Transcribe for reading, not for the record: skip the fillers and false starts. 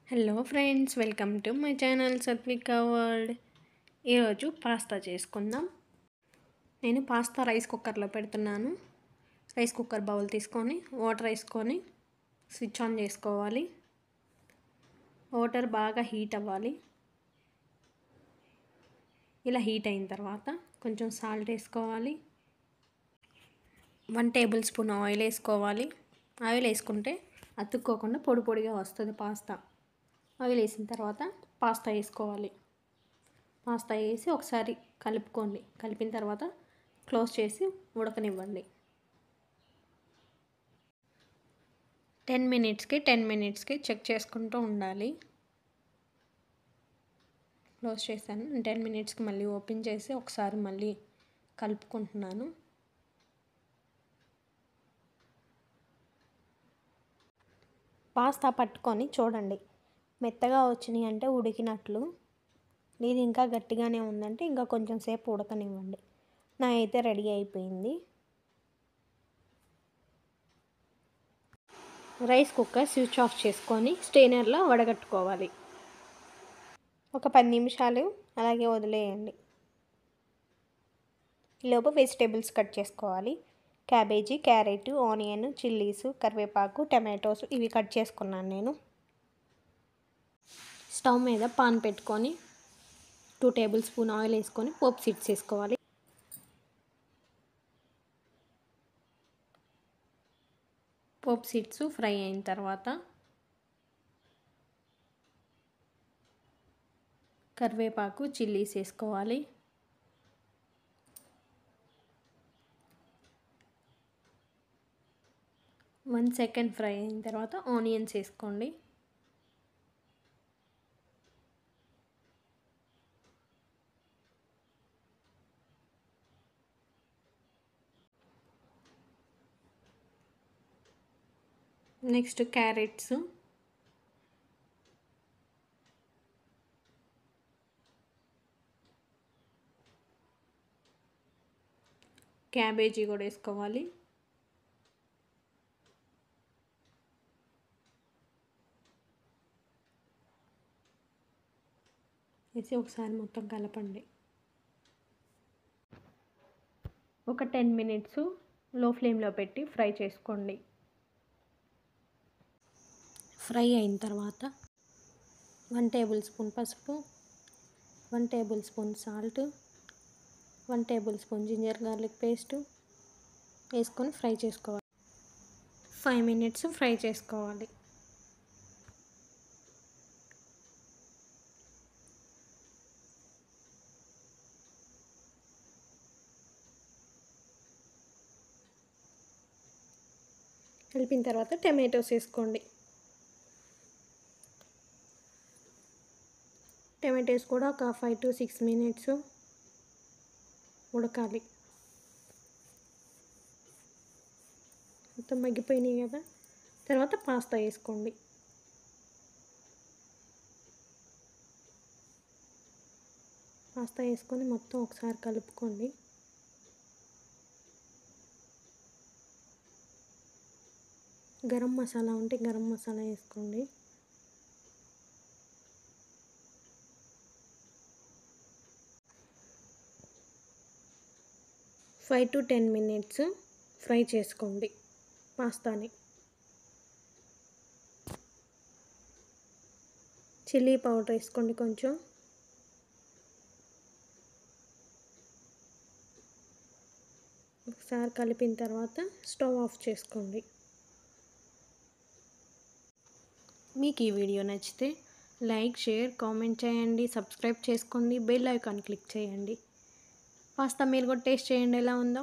Hello friends, welcome to my channel Satvika world. ఈరోజు pasta చేసుకుందాం. నేను పాస్తా రైస్ కుక్కర్లో పెడుతున్నాను. రైస్ కుక్కర్ బౌల్ తీసుకొని వాటర్ వేసుకొని స్విచ్ ఆన్ చేసుకోవాలి. వాటర్ బాగా హీట్ అవ్వాలి. ఇలా హీట్ అయిన తర్వాత కొంచెం సాల్ట్ వేసుకోవాలి. 1 టేబుల్ స్పూన్ ఆయిల్ వేసుకోవాలి. ఆయిల్ వేసుకుంటే అతుక్కోకుండా పొడి పొడిగా వస్తుంది పాస్తా. ఆయిల్ వేసిన తర్వాత పాస్తా వేసుకోవాలి. పాస్తా వేసి ఒకసారి కలుపుకోండి. కలిపిన తర్వాత క్లోజ్ చేసి ఉడకనివ్వండి. 10 మినిట్స్కి చెక్ చేసుకుంటూ ఉండాలి. క్లోజ్ చేశాను. 10 మినిట్స్కి మళ్ళీ ఓపెన్ చేసి ఒకసారి మళ్ళీ కలుపుకుంటున్నాను. పాస్తా పట్టుకొని చూడండి, మెత్తగా వచ్చినాయి అంటే ఉడికినట్లు. ఇది ఇంకా గట్టిగానే ఉందంటే ఇంకా కొంచెం సేపు ఉడకనివ్వండి. నా అయితే రెడీ అయిపోయింది. రైస్ కుక్కర్ స్విచ్ ఆఫ్ చేసుకొని స్ట్రెయినర్లో వడగట్టుకోవాలి. ఒక 10 నిమిషాలు అలాగే వదిలేయండి. ఈలోపు వెజిటేబుల్స్ కట్ చేసుకోవాలి. క్యాబేజీ, క్యారెట్, ఆనియన్, చిల్లీస్, కరివేపాకు, టమాటోస్ ఇవి కట్ చేసుకున్నాను నేను. స్టవ్ మీద పాన్ పెట్టుకొని 2 టేబుల్ స్పూన్ ఆయిల్ వేసుకొని పోపు సీడ్స్ వేసుకోవాలి. పోపు సీడ్స్ ఫ్రై అయిన తర్వాత కరివేపాకు, చిల్లీస్ వేసుకోవాలి. వన్ సెకండ్ ఫ్రై అయిన తర్వాత ఆనియన్స్ వేసుకోండి. నెక్స్ట్ క్యారెట్స్, క్యాబేజీ కూడా వేసుకోవాలి. వేసి ఒకసారి మొత్తం కలపండి. ఒక 10 మినిట్స్ లో ఫ్లేమ్లో పెట్టి ఫ్రై చేసుకోండి. ఫ్రై అయిన తర్వాత 1 టేబుల్ స్పూన్ పసుపు, 1 tablespoon salt, 1 tablespoon ginger garlic paste వేసుకొని ఫ్రై చేసుకోవాలి. 5 మినిట్స్ ఫ్రై చేసుకోవాలి. కలిపిన తర్వాత టమాటోస్ వేసుకోండి. టమాటోస్ కూడా ఒక 5 to 6 మినిట్స్ ఉడకాలి. మొత్తం మగ్గిపోయినాయి కదా. తర్వాత పాస్తా వేసుకోండి. పాస్తా వేసుకొని మొత్తం ఒకసారి కలుపుకోండి. గరం మసాలా ఉంటే గరం మసాలా వేసుకోండి. ఫైవ్ to 10 మినిట్స్ ఫ్రై చేసుకోండి పాస్తాని. చిల్లీ పౌడర్ వేసుకోండి కొంచెం. ఒకసారి కలిపిన తర్వాత స్టవ్ ఆఫ్ చేసుకోండి. మీకు ఈ వీడియో నచ్చితే లైక్, షేర్, కామెంట్ చేయండి, సబ్స్క్రైబ్ చేసుకోండి, బెల్ ఐకాన్ క్లిక్ చేయండి. పాస్తా మీరు కూడా టేస్ట్ చేయండి ఎలా ఉందో.